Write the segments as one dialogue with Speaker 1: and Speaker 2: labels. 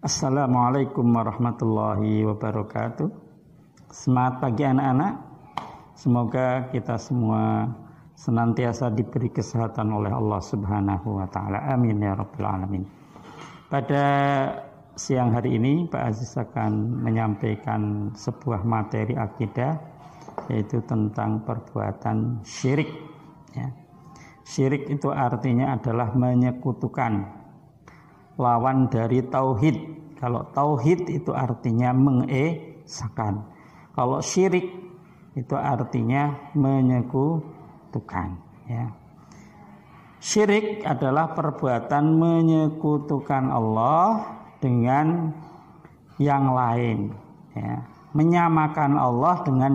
Speaker 1: Assalamualaikum warahmatullahi wabarakatuh. Semangat pagi anak-anak. Semoga kita semua senantiasa diberi kesehatan oleh Allah Subhanahu wa taala. Amin ya rabbal alamin. Pada siang hari ini Pak Aziz akan menyampaikan sebuah materi akidah, yaitu tentang perbuatan syirik. Syirik itu artinya adalah menyekutukan, lawan dari tauhid. Kalau tauhid itu artinya mengesakan. Kalau syirik itu artinya menyekutukan. Syirik adalah perbuatan menyekutukan Allah dengan yang lain, menyamakan Allah dengan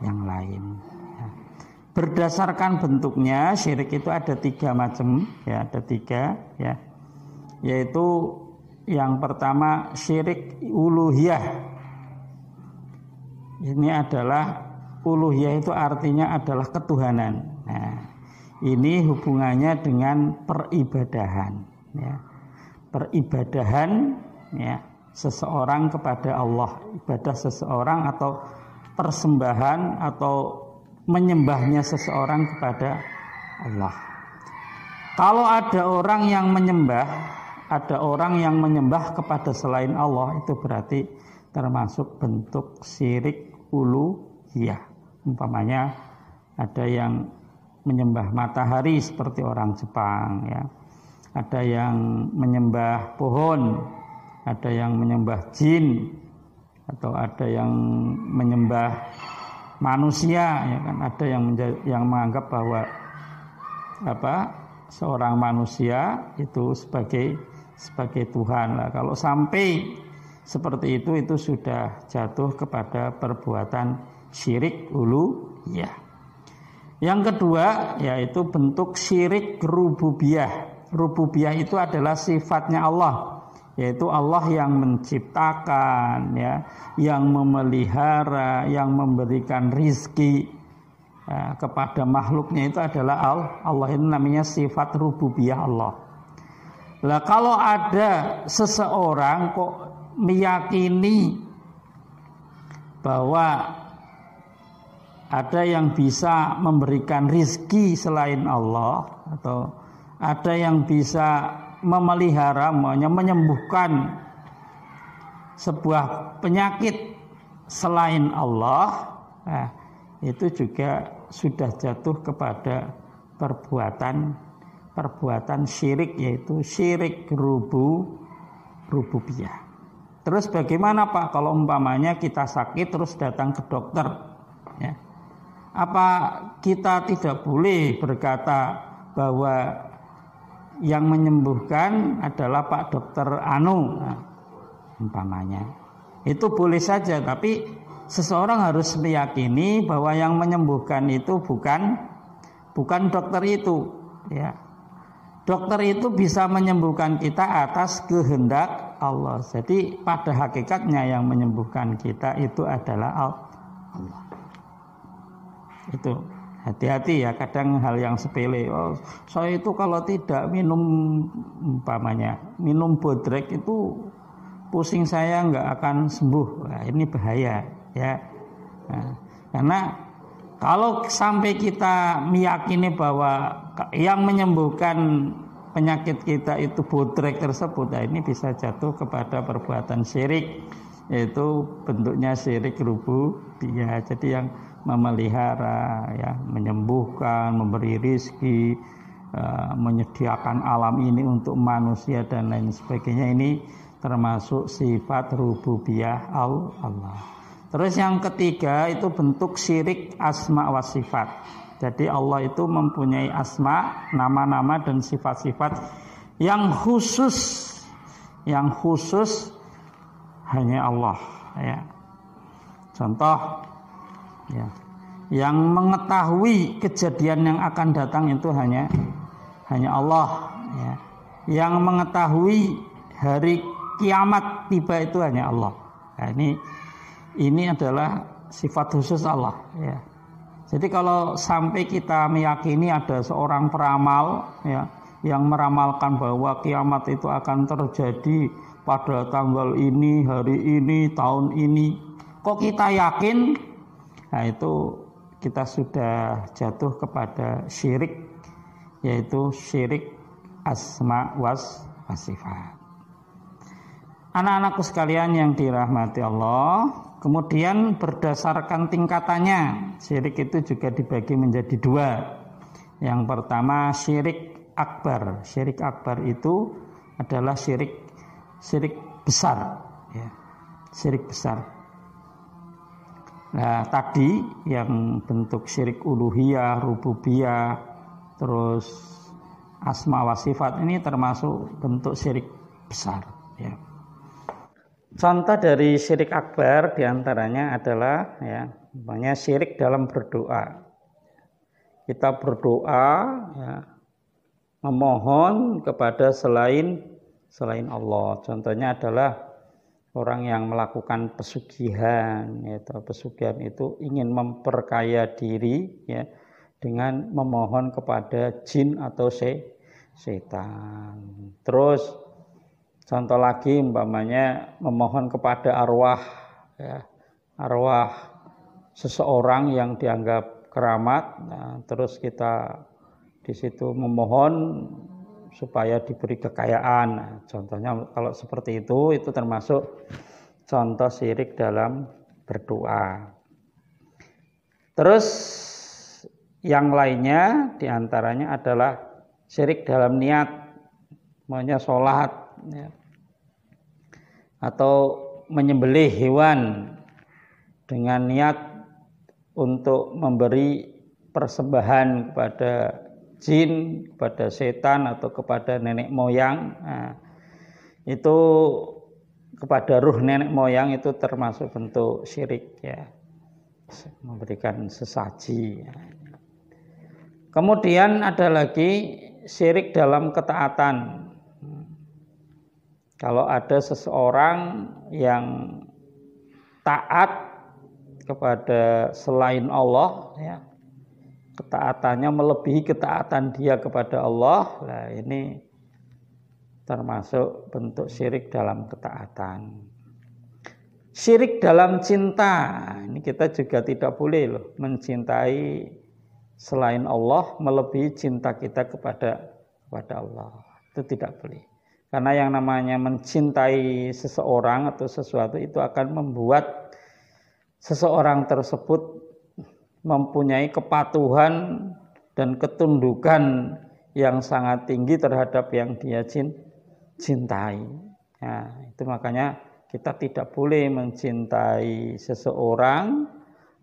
Speaker 1: yang lain. Berdasarkan bentuknya, syirik itu ada tiga macam, ada tiga, yaitu yang pertama syirik uluhiyah. Ini adalah uluhiyah, itu artinya adalah ketuhanan. Nah, ini hubungannya dengan peribadahan, peribadahan seseorang kepada Allah, ibadah seseorang atau persembahan atau menyembahnya seseorang kepada Allah. Kalau ada orang yang menyembah kepada selain Allah, itu berarti termasuk bentuk syirik uluhiyah. Umpamanya ada yang menyembah matahari seperti orang Jepang, ada yang menyembah pohon, ada yang menyembah jin, atau ada yang menyembah manusia, ada yang menganggap bahwa seorang manusia itu sebagai Tuhan. Nah, kalau sampai seperti itu sudah jatuh kepada perbuatan syirik uluhiyah. Yang kedua yaitu bentuk syirik rububiyah. Rububiyah itu adalah sifatnya Allah, yaitu Allah yang menciptakan, yang memelihara, yang memberikan rizki kepada makhluknya, itu adalah Allah. Ini namanya sifat rububiyah Allah. Lah kalau ada seseorang kok meyakini bahwa ada yang bisa memberikan rizki selain Allah, atau ada yang bisa memelihara, menyembuhkan sebuah penyakit selain Allah, itu juga sudah jatuh kepada perbuatan syirik, yaitu syirik rububiyah. Terus bagaimana Pak kalau umpamanya kita sakit terus datang ke dokter? Apa kita tidak boleh berkata bahwa yang menyembuhkan adalah Pak Dokter Anu, umpamanya? Itu boleh saja, tapi seseorang harus meyakini bahwa yang menyembuhkan itu bukan dokter itu, Dokter itu bisa menyembuhkan kita atas kehendak Allah. Jadi pada hakikatnya yang menyembuhkan kita itu adalah Allah. Itu hati-hati kadang hal yang sepele. Saya itu kalau tidak minum bodrek itu pusing saya nggak akan sembuh. Nah, ini bahaya, karena kalau sampai kita meyakini bahwa yang menyembuhkan penyakit kita itu bodrek tersebut, ini bisa jatuh kepada perbuatan syirik, yaitu bentuknya syirik rububiyah. Jadi yang memelihara, menyembuhkan, memberi rizki, menyediakan alam ini untuk manusia dan lain sebagainya, ini termasuk sifat rububiyah Allah. Terus yang ketiga itu bentuk syirik asma wa sifat. Jadi Allah itu mempunyai asma, nama-nama dan sifat-sifat yang khusus hanya Allah, Contoh, yang mengetahui kejadian yang akan datang itu hanya Allah, Yang mengetahui hari kiamat tiba itu hanya Allah. Nah, ini adalah sifat khusus Allah, Jadi kalau sampai kita meyakini ada seorang peramal, yang meramalkan bahwa kiamat itu akan terjadi pada tanggal ini, hari ini, tahun ini. Kok kita yakin? Nah itu kita sudah jatuh kepada syirik, yaitu syirik asma was sifat. Anak-anakku sekalian yang dirahmati Allah, kemudian berdasarkan tingkatannya, syirik itu juga dibagi menjadi dua. Yang pertama syirik akbar. Syirik akbar itu adalah syirik besar, ya. Syirik besar. Nah, tadi yang bentuk syirik uluhiyah, rububiyah, terus asma wa sifat ini termasuk bentuk syirik besar, ya. Contoh dari syirik akbar diantaranya adalah namanya syirik dalam berdoa. Kita berdoa, memohon kepada selain Allah. Contohnya adalah orang yang melakukan pesugihan. Pesugihan itu ingin memperkaya diri, dengan memohon kepada jin atau setan. Terus contoh lagi umpamanya memohon kepada arwah seseorang yang dianggap keramat. Nah, terus kita di situ memohon supaya diberi kekayaan. Nah, contohnya kalau seperti itu termasuk contoh syirik dalam berdoa. Terus yang lainnya diantaranya adalah syirik dalam niat, maunya sholat, atau menyembelih hewan dengan niat untuk memberi persembahan kepada jin, kepada setan atau kepada nenek moyang. Nah, itu kepada ruh nenek moyang itu termasuk bentuk syirik, memberikan sesaji. Kemudian ada lagi syirik dalam ketaatan. Kalau ada seseorang yang taat kepada selain Allah, ketaatannya melebihi ketaatan dia kepada Allah, nah ini termasuk bentuk syirik dalam ketaatan. Syirik dalam cinta, ini kita juga tidak boleh mencintai selain Allah melebihi cinta kita kepada Allah. Itu tidak boleh. Karena yang namanya mencintai seseorang atau sesuatu itu akan membuat seseorang tersebut mempunyai kepatuhan dan ketundukan yang sangat tinggi terhadap yang dia cintai. Nah, itu makanya kita tidak boleh mencintai seseorang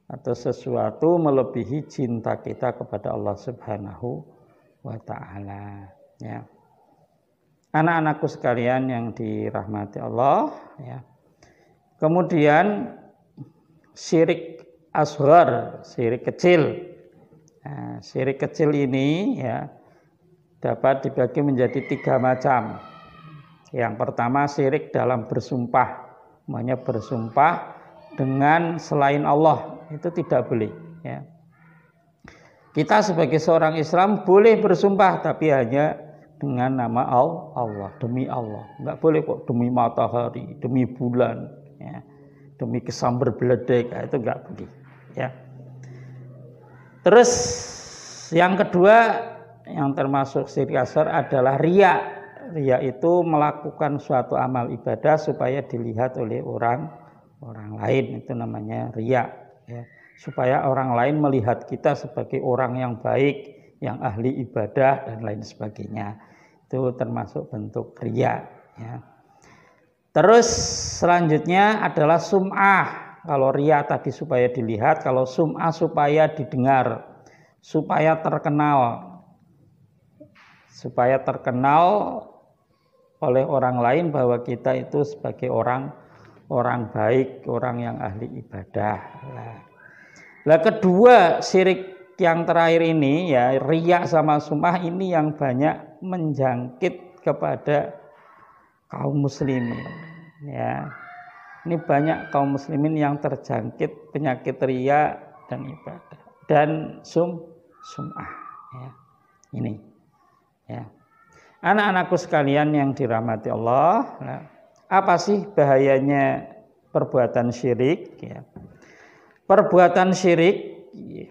Speaker 1: atau sesuatu melebihi cinta kita kepada Allah Subhanahu wa ta'ala. Anak-anakku sekalian yang dirahmati Allah, Kemudian syirik asghar, syirik kecil. Nah, syirik kecil ini dapat dibagi menjadi 3 macam. Yang pertama syirik dalam bersumpah, namanya bersumpah dengan selain Allah, itu tidak boleh. Kita sebagai seorang Islam boleh bersumpah, tapi hanya dengan nama Allah, demi Allah. Enggak boleh kok demi matahari, demi bulan, demi kesambar beledek, itu enggak boleh. Terus yang kedua yang termasuk syirik asghar adalah riya. Riya itu melakukan suatu amal ibadah supaya dilihat oleh orang lain, itu namanya riya, supaya orang lain melihat kita sebagai orang yang baik, yang ahli ibadah dan lain sebagainya. Itu termasuk bentuk riya. Terus selanjutnya adalah sum'ah. Kalau riya tadi supaya dilihat, kalau sum'ah supaya didengar, supaya terkenal oleh orang lain bahwa kita itu sebagai orang baik, orang yang ahli ibadah. Nah, kedua syirik yang terakhir ini, riya sama sum'ah ini yang banyak menjangkit kepada kaum muslimin. Ini banyak kaum muslimin yang terjangkit penyakit riya dan ibadah dan sum'ah. Ini. Anak-anakku sekalian yang dirahmati Allah, Apa sih bahayanya perbuatan syirik? Ya. Perbuatan syirik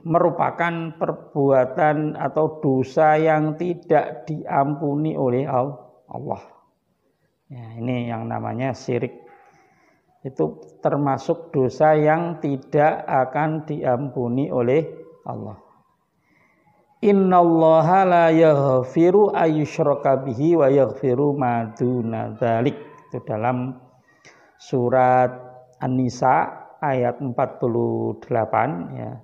Speaker 1: merupakan perbuatan atau dosa yang tidak diampuni oleh Allah. Ya, ini yang namanya syirik. Itu termasuk dosa yang tidak akan diampuni oleh Allah. Innallaha la yaghfiru ayyushraka bihi wa yaghfiru ma duna dzalik. Itu dalam surat An-Nisa ayat 48 ya.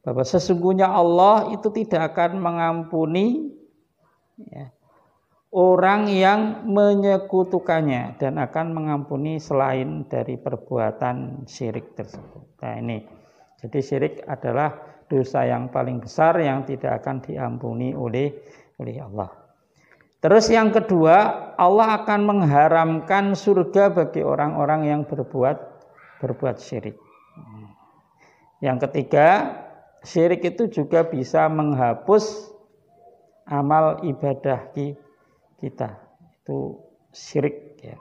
Speaker 1: Bahwa sesungguhnya Allah itu tidak akan mengampuni ya, orang yang menyekutukannya dan akan mengampuni selain dari perbuatan syirik tersebut. Nah ini, jadi syirik adalah dosa yang paling besar yang tidak akan diampuni oleh Allah. Terus yang kedua, Allah akan mengharamkan surga bagi orang-orang yang berbuat syirik. Yang ketiga, syirik itu juga bisa menghapus amal ibadah kita. Itu syirik ya.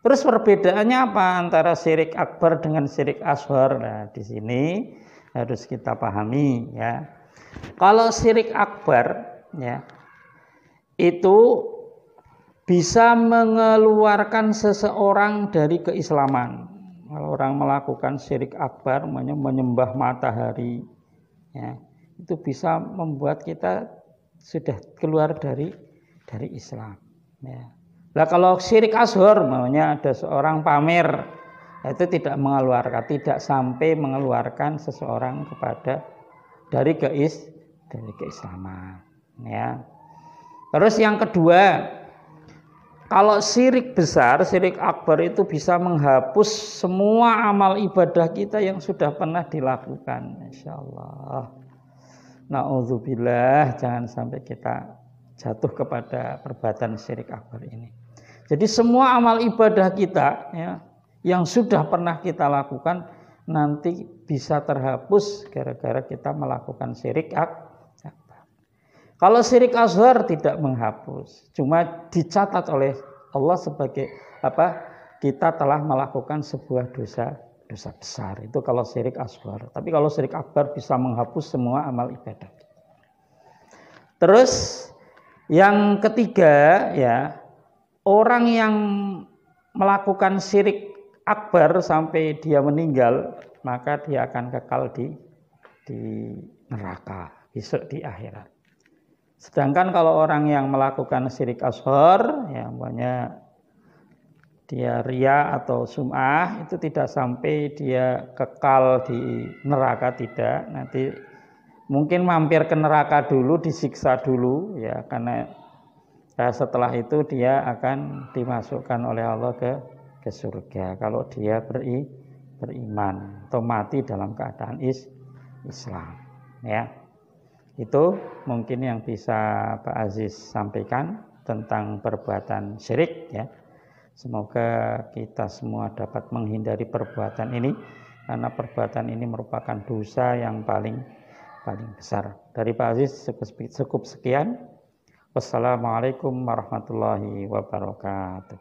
Speaker 1: Terus perbedaannya apa antara syirik akbar dengan syirik asghar? Nah, di sini harus kita pahami ya. Kalau syirik akbar ya, itu bisa mengeluarkan seseorang dari keislaman. Kalau orang melakukan syirik akbar, menyembah matahari, ya, itu bisa membuat kita sudah keluar dari Islam. Ya. Nah kalau syirik asghar, ada seorang pamer, itu tidak tidak sampai mengeluarkan seseorang dari keislaman. Ya. Terus yang kedua, kalau syirik besar, syirik akbar itu bisa menghapus semua amal ibadah kita yang sudah pernah dilakukan. Insyaallah. Na'udzubillah, jangan sampai kita jatuh kepada perbuatan syirik akbar ini. Jadi semua amal ibadah kita ya, yang sudah pernah kita lakukan nanti bisa terhapus gara-gara kita melakukan syirik akbar. Kalau syirik asghar tidak menghapus, cuma dicatat oleh Allah sebagai kita telah melakukan sebuah dosa besar. Itu kalau syirik asghar. Tapi kalau syirik akbar bisa menghapus semua amal ibadah. Terus yang ketiga ya, orang yang melakukan syirik akbar sampai dia meninggal, maka dia akan kekal di neraka besok di akhirat. Sedangkan kalau orang yang melakukan syirik asghar, ya umpamanya dia riya atau sum'ah, itu tidak sampai dia kekal di neraka, tidak. Nanti mungkin mampir ke neraka dulu, disiksa dulu, ya karena setelah itu dia akan dimasukkan oleh Allah ke surga kalau dia beriman atau mati dalam keadaan Islam, ya. Itu mungkin yang bisa Pak Aziz sampaikan tentang perbuatan syirik ya. Semoga kita semua dapat menghindari perbuatan ini karena perbuatan ini merupakan dosa yang paling besar. Dari Pak Aziz cukup sekian. Wassalamualaikum warahmatullahi wabarakatuh.